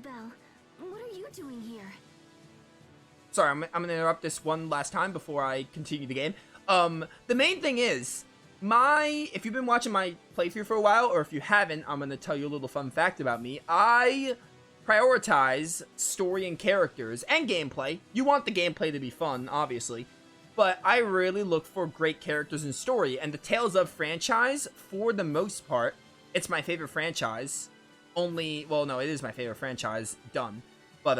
Asbel, what are you doing here? Sorry, I'm gonna interrupt this one last time before I continue the game. The main thing is, if you've been watching my playthrough for a while, or if you haven't, I'm gonna tell you a little fun fact about me. I prioritize story and characters and gameplay. You want the gameplay to be fun, obviously, but I really look for great characters and story, and the Tales of franchise, for the most part, it's my favorite franchise. Well, no, it is my favorite franchise, done. But,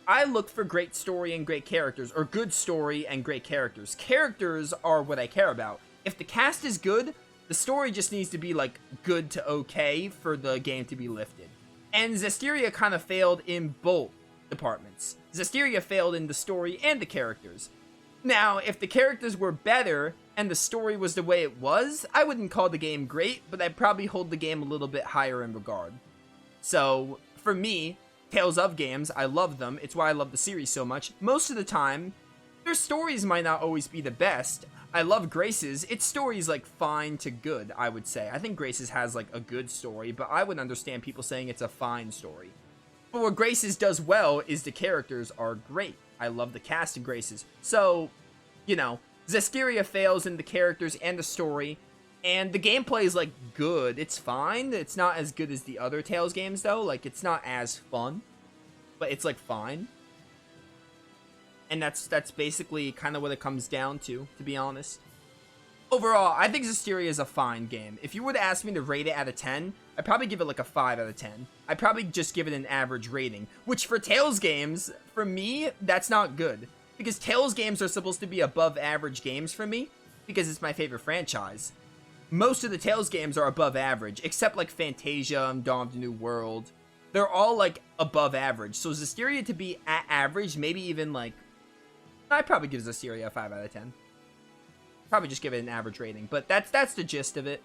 I look for great story and great characters, or good story and great characters. Characters are what I care about. If the cast is good, the story just needs to be, like, good to okay for the game to be lifted. And Zestiria kind of failed in both departments. Zestiria failed in the story and the characters. Now, if the characters were better and the story was the way it was, I wouldn't call the game great, but I'd probably hold the game a little bit higher in regard. So, for me, Tales of games, I love them. It's why I love the series so much. Most of the time, their stories might not always be the best. I love Grace's. Its story is, like, fine to good, I would say. I think Grace's has, like, a good story, but I would understand people saying it's a fine story. But what Grace's does well is the characters are great. I love the cast of Grace's. So, you know, Zestiria fails in the characters and the story, and the gameplay is, like, good. It's fine. It's not as good as the other Tales games, though. Like, it's not as fun, but it's, like, fine. And that's basically kind of what it comes down to be honest. Overall, I think Zestiria is a fine game. If you were to ask me to rate it out of 10, I'd probably give it like a 5 out of 10. I'd probably just give it an average rating, which for Tales games, for me, that's not good. Because Tales games are supposed to be above average games for me, because it's my favorite franchise. Most of the Tales games are above average, except like Fantasia and Dawn of the New World. They're all like above average. So Zestiria to be at average, maybe even like, I'd probably give Zestiria a 5 out of 10. Probably just give it an average rating, but that's the gist of it.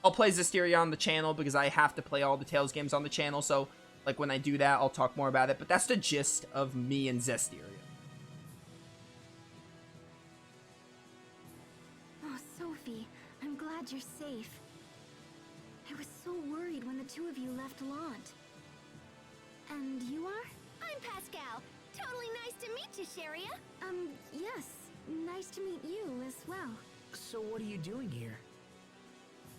I'll play Zestiria on the channel because I have to play all the Tales games on the channel, so like when I do that, I'll talk more about it, but that's the gist of me and Zestiria. Oh, Sophie, I'm glad you're safe. I was so worried when the two of you left Lant. And you are? I'm Pascal. Totally nice to meet you, Sharia. Yes. Nice to meet you as well. So what are you doing here?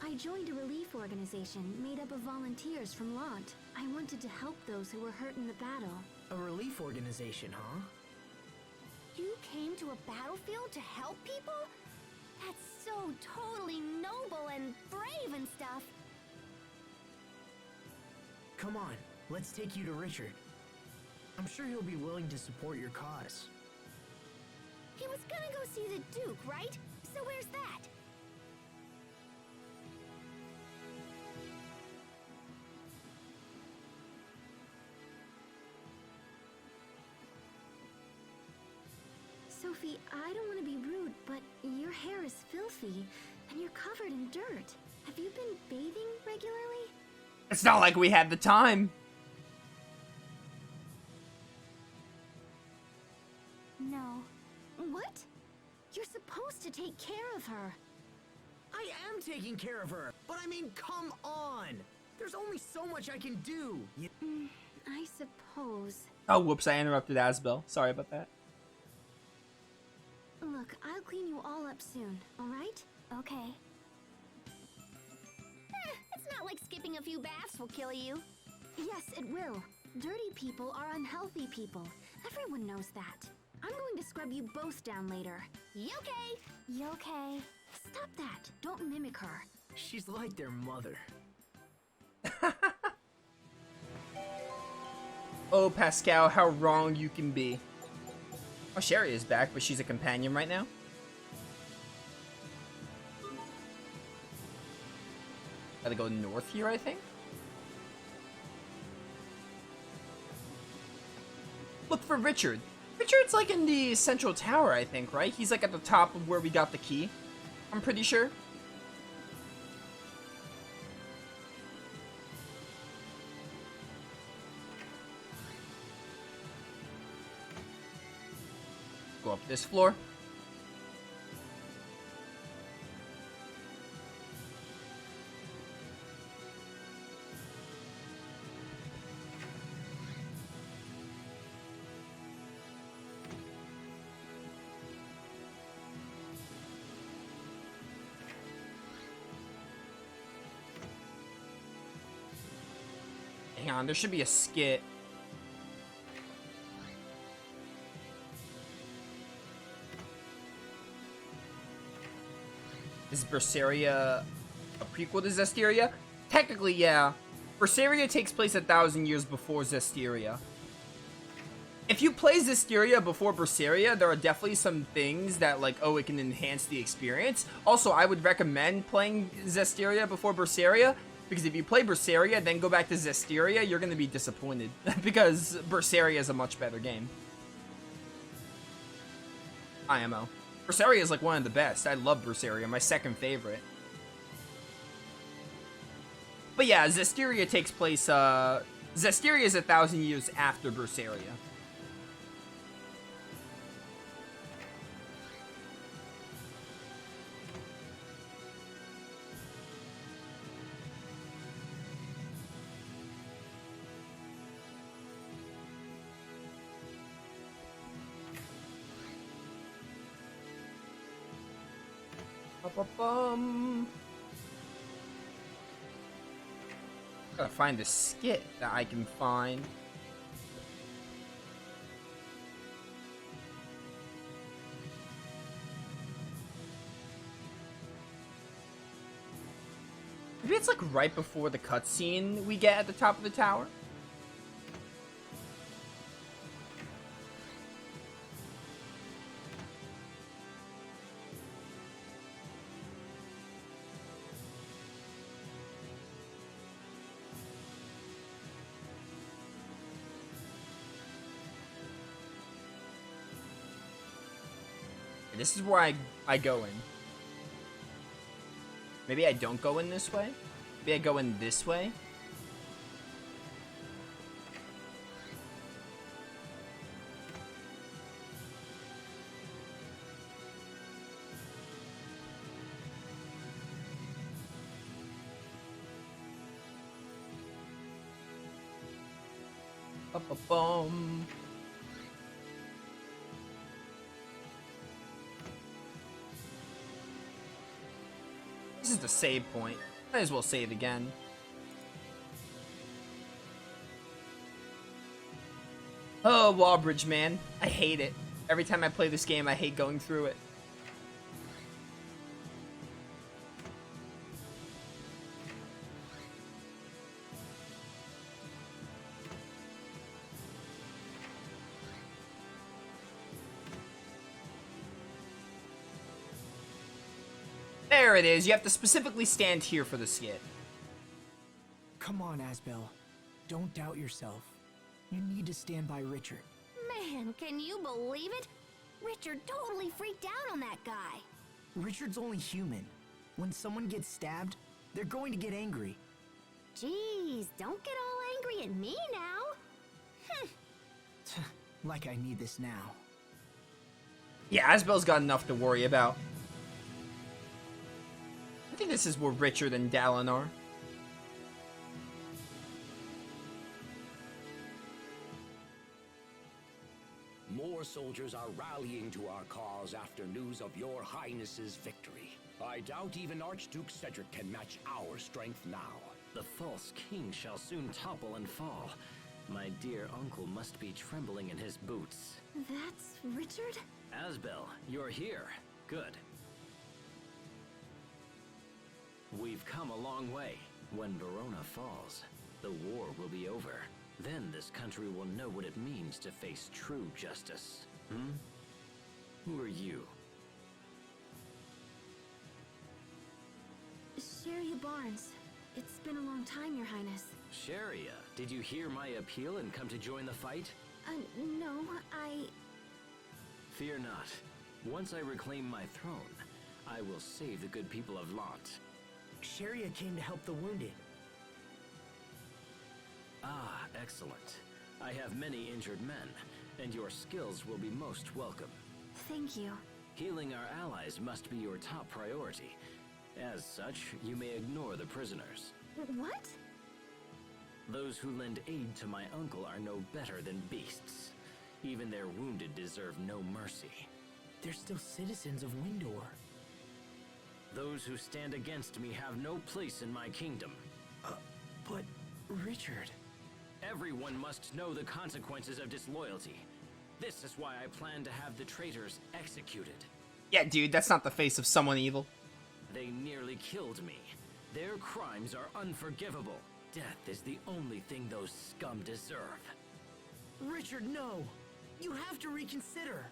I joined a relief organization made up of volunteers from Lant. I wanted to help those who were hurt in the battle. A relief organization, huh? You came to a battlefield to help people? That's so totally noble and brave and stuff. Come on, let's take you to Richard. I'm sure he'll be willing to support your cause. He was gonna go see the Duke, right? So where's that? Sophie, I don't want to be rude, but your hair is filthy, and you're covered in dirt. Have you been bathing regularly? It's not like we had the time. No. What? You're supposed to take care of her. I am taking care of her, but I mean, come on! There's only so much I can do. I suppose. Oh, whoops, I interrupted Asbel. Sorry about that. Look, I'll clean you all up soon, alright? Okay. It's not like skipping a few baths will kill you. Yes, it will. Dirty people are unhealthy people. Everyone knows that. I'm going to scrub you both down later. Okay. You okay? Stop that. Don't mimic her. She's like their mother. Oh, Pascal, how wrong you can be. Oh, Sherry is back, but she's a companion right now. Gotta go north here, I think. Look for Richard. Richard's like in the central tower, I think, right? He's like at the top of where we got the key. I'm pretty sure. Go up this floor. Hang on, there should be a skit. Is Berseria a prequel to Zestiria? Technically, yeah. Berseria takes place 1,000 years before Zestiria. If you play Zestiria before Berseria, there are definitely some things that, like, oh, it can enhance the experience. Also, I would recommend playing Zestiria before Berseria, because if you play Berseria, then go back to Zestiria, you're going to be disappointed, because Berseria is a much better game. IMO. Berseria is, like, one of the best. I love Berseria, my second favorite. But yeah, Zestiria takes place, Zestiria is 1,000 years after Berseria. Gotta find the skit that I can find. Maybe it's like right before the cutscene we get at the top of the tower. This is where I go in. Maybe I don't go in this way? Maybe I go in this way? Ba-ba-bum. This is the save point. Might as well save again. Oh, Wallbridge, man. I hate it. Every time I play this game, I hate going through it. There it is. You have to specifically stand here for the skit. Come on, Asbel. Don't doubt yourself. You need to stand by Richard. Man, can you believe it? Richard totally freaked out on that guy. Richard's only human. When someone gets stabbed, they're going to get angry. Jeez, don't get all angry at me now. Like I need this now. Yeah, Asbel's got enough to worry about. I think this is where Richard and Dallin are. More soldiers are rallying to our cause after news of your highness's victory. I doubt even Archduke Cedric can match our strength now. The false king shall soon topple and fall. My dear uncle must be trembling in his boots. That's Richard? Asbel, you're here. Good. We've come a long way. When Verona falls, the war will be over. Then this country will know what it means to face true justice. Who are you? Sharia Barnes. It's been a long time, Your Highness. Sharia, did you hear my appeal and come to join the fight? No, Fear not. Once I reclaim my throne, I will save the good people of Lant. Sharia came to help the wounded. Ah, excellent. I have many injured men, and your skills will be most welcome. Thank you. Healing our allies must be your top priority. As such, you may ignore the prisoners. What? Those who lend aid to my uncle are no better than beasts. Even their wounded deserve no mercy. They're still citizens of Windor. Those who stand against me have no place in my kingdom. But, Richard... Everyone must know the consequences of disloyalty. This is why I plan to have the traitors executed. Yeah, dude, that's not the face of someone evil. They nearly killed me. Their crimes are unforgivable. Death is the only thing those scum deserve. Richard, no! You have to reconsider!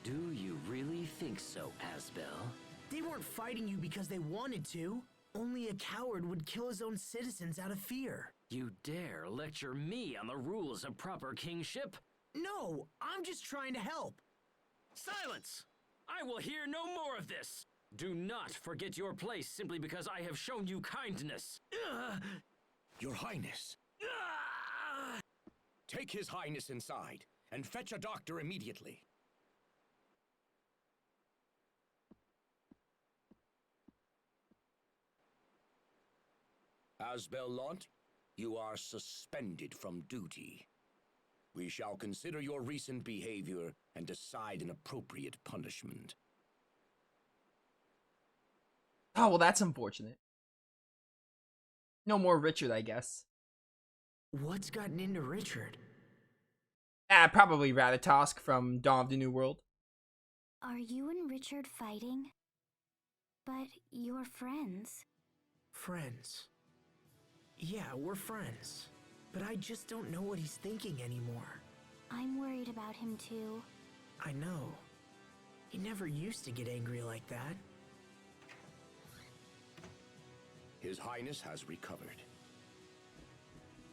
Do you really think so, Asbel? They weren't fighting you because they wanted to. Only a coward would kill his own citizens out of fear. You dare lecture me on the rules of proper kingship? No, I'm just trying to help. Silence! I will hear no more of this! Do not forget your place simply because I have shown you kindness. Your Highness. Take His Highness inside and fetch a doctor immediately. Asbel Lant, you are suspended from duty. We shall consider your recent behavior and decide an appropriate punishment. Oh, well, that's unfortunate. No more Richard, I guess. What's gotten into Richard? Probably Ratatosk from Dawn of the New World. Are you and Richard fighting? But you're friends. Friends. Yeah, we're friends. But I just don't know what he's thinking anymore. I'm worried about him too. I know. He never used to get angry like that. His Highness has recovered.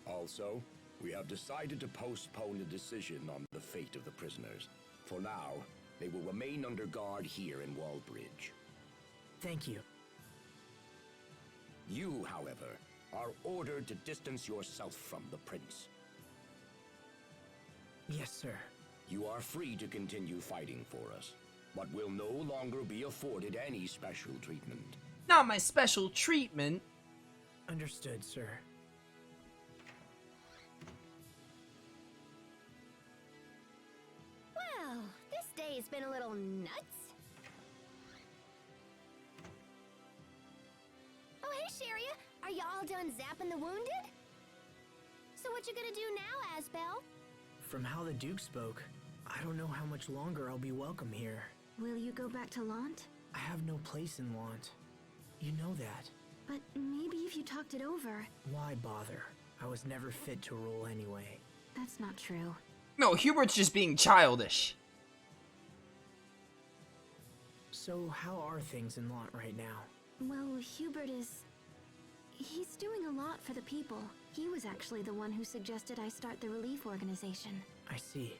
Also, we have decided to postpone the decision on the fate of the prisoners. For now, they will remain under guard here in Wallbridge. Thank you. You, however, are ordered to distance yourself from the prince. Yes, sir. You are free to continue fighting for us, but will no longer be afforded any special treatment. Not my special treatment. Understood, sir. Well, this day has been a little nuts. Oh, hey, Sharia. Are you all done zapping the wounded? So what you gonna do now, Asbel? From how the Duke spoke, I don't know how much longer I'll be welcome here. Will you go back to Lant? I have no place in Lant. You know that. But maybe if you talked it over. Why bother? I was never fit to rule anyway. That's not true. No, Hubert's just being childish. So how are things in Lant right now? Well, Hubert is... He's doing a lot for the people. He was actually the one who suggested I start the relief organization. I see.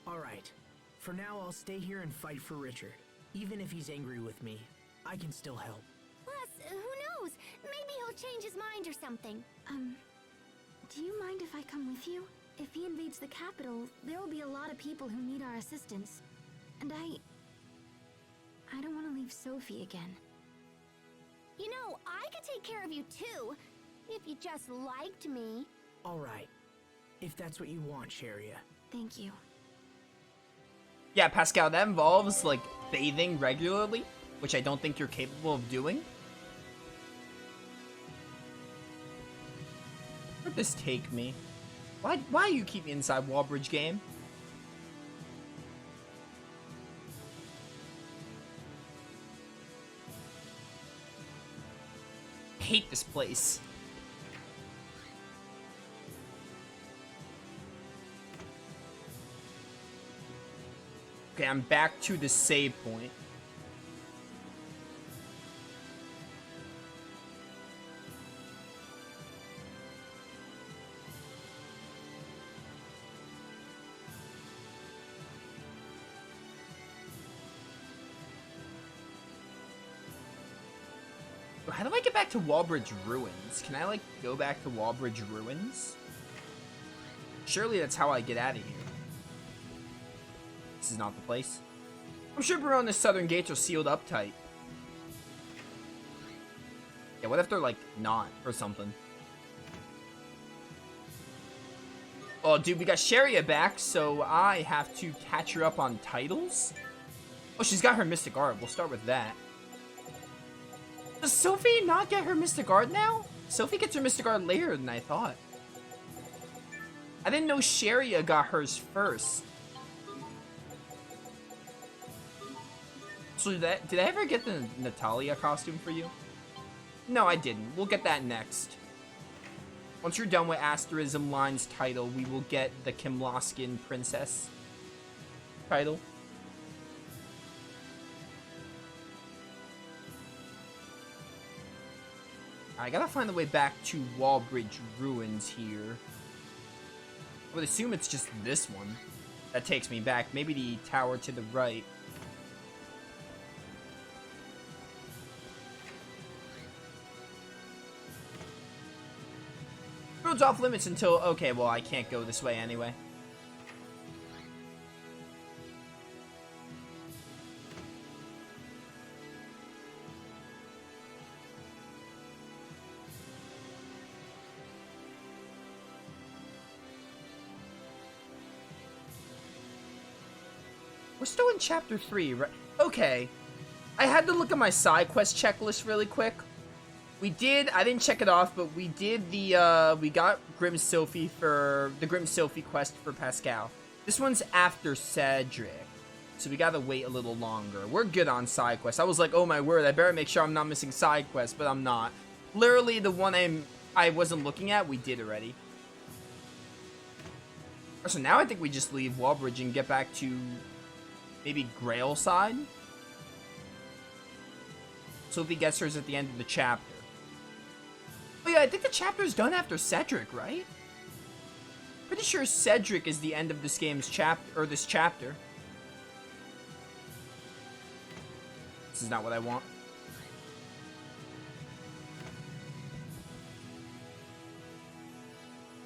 Alright. For now, I'll stay here and fight for Richard. Even if he's angry with me, I can still help. Plus, who knows? Maybe he'll change his mind or something. Do you mind if I come with you? If he invades the capital, there will be a lot of people who need our assistance. And I don't want to leave Sophie again. You know, I could take care of you too, if you just liked me. Alright. If that's what you want, Sharia. Thank you. Yeah, Pascal, that involves, like, bathing regularly, which I don't think you're capable of doing. Where'd this take me? Why you keep me inside Wallbridge game? I hate this place. Okay, I'm back to the save point. How do I get back to Wallbridge Ruins? Can I, like, go back to Wallbridge Ruins? Surely that's how I get out of here. This is not the place. I'm sure Barona's southern gates are sealed up tight. Yeah, what if they're, like, not, or something? Oh, dude, we got Sharia back, so I have to catch her up on titles? Oh, she's got her Mystic Art. We'll start with that. Does Sophie not get her Mystic Art now? Sophie gets her Mystic Art later than I thought. I didn't know Sharia got hers first. So did I ever get the Natalia costume for you? No, I didn't. We'll get that next. Once you're done with Asterism Line's title, we will get the Kimloskin Princess title. I gotta find the way back to Wallbridge Ruins here. I would assume it's just this one that takes me back. Maybe the tower to the right. Road's off limits until... Okay, well, I can't go this way anyway. We're still in Chapter 3, right? Okay. I had to look at my side quest checklist really quick. We did, I didn't check it off, but we did the, we got Grim Sophie for, the Grim Sophie quest for Pascal. This one's after Cedric, so we gotta wait a little longer. We're good on side quests. I was like, oh my word, I better make sure I'm not missing side quests, but I'm not. Literally, the one I wasn't looking at, we did already. So now I think we just leave Wallbridge and get back to maybe Grail side. Sophie gets hers at the end of the chapter. Oh yeah, I think the chapter's done after Cedric, right? Pretty sure Cedric is the end of this game's chapter, or this chapter. This is not what I want.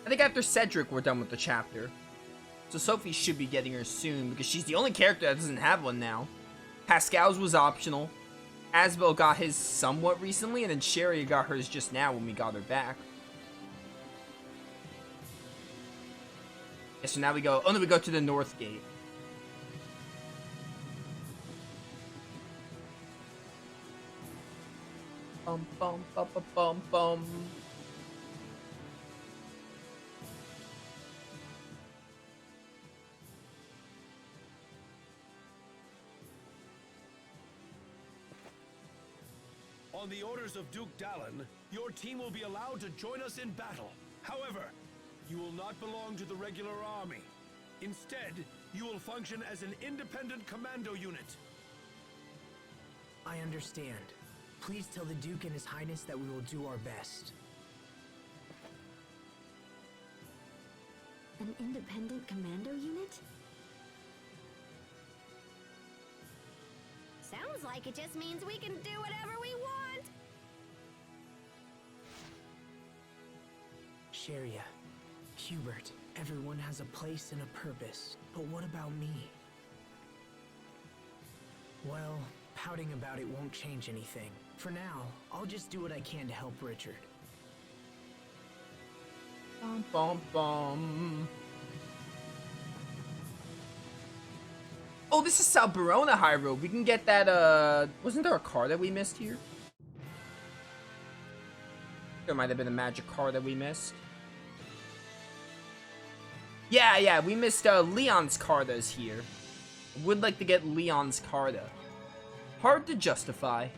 I think after Cedric, we're done with the chapter. So Sophie should be getting her soon, because she's the only character that doesn't have one now. Pascal's was optional. Asbel got his somewhat recently, and then Sherry got hers just now when we got her back. Yeah, so now we go... Oh, no, we go to the North Gate. Bum, bum, bum, bum, bum, bum. On the orders of Duke Dallin, your team will be allowed to join us in battle. However, you will not belong to the regular army. Instead, you will function as an independent commando unit. I understand. Please tell the Duke and His Highness that we will do our best. An independent commando unit? Sounds like it just means we can do whatever we want. Sharia, Hubert, everyone has a place and a purpose. But what about me? Well, pouting about it won't change anything. For now, I'll just do what I can to help Richard. Bum, bum, bum. Oh, this is South Verona High Road. We can get that, wasn't there a car that we missed here? There might have been a magic car that we missed. Yeah, we missed, Leon's Cartas here. Would like to get Leon's Carta. Hard to justify.